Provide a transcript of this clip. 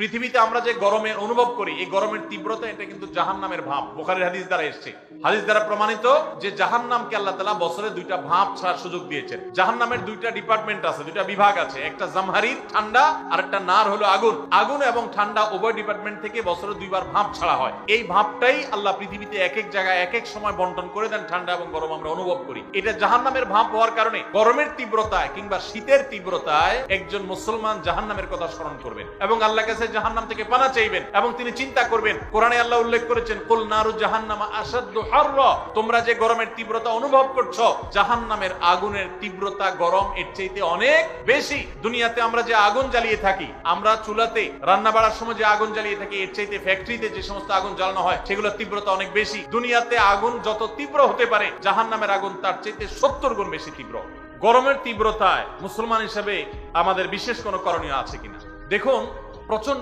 পৃথিবীতে আমরা যে গরমের অনুভব করি, এই গরমের তীব্রতা এটা কিন্তু জাহান্নামের ভাপ। বুখারীর হাদিস দ্বারা এসেছে, হাদিস দ্বারা প্রমাণিত যে জাহান্নামকে আল্লাহ তাআলা বছরে দুইটা ভাপ ছাড়ার সুযোগ দিয়েছেন। জাহান্নামের দুইটা ডিপার্টমেন্ট আছে, দুইটা বিভাগ আছে, একটা জামহারির ঠান্ডা আর একটা নার হলো আগুন। আগুন এবং ঠান্ডা উভয় ডিপার্টমেন্ট থেকে বছরে দুইবার ভাপ ছাড়া হয়। এই ভাপটাই আল্লাহ পৃথিবীতে এক এক জায়গায় এক এক সময় বন্টন করে দেন, ঠান্ডা এবং গরম আমরা অনুভব করি। এটা জাহান্নামের ভাপ হওয়ার কারণে গরমের তীব্রতায় কিংবা শীতের তীব্রতায় একজন মুসলমান জাহান্নামের কথা স্মরণ করবেন এবং আল্লাহর কাছে জাহান্নাম থেকে পানা চাইবেন এবং তিনি চিন্তা করবেন। কোরআনে আল্লাহ উল্লেখ করেছেন, কুল নারু জাহান্নামা আশাদ্দু হাররা, তোমরা যে গরমের তীব্রতা অনুভব করছো, জাহান্নামের আগুনের তীব্রতা গরম এর চাইতে অনেক বেশি। দুনিয়াতে আমরা যে আগুন জ্বালিয়ে থাকি, আমরা চুলাতে রান্না বাড়ার সময় যে আগুন জ্বালিয়ে থাকি, এর চাইতে ফ্যাক্টরিতে যে সমস্ত আগুন জ্বালানো হয় সেগুলোর তীব্রতা অনেক বেশি। দুনিয়াতে আগুন যত তীব্র হতে পারে, জাহান্নামের আগুন তার চাইতে 70 গুণ বেশি তীব্র। গরমের তীব্রতায় মুসলমান হিসেবে আমাদের বিশেষ কোনো করণীয় আছে কিনা? দেখুন, প্রচন্ড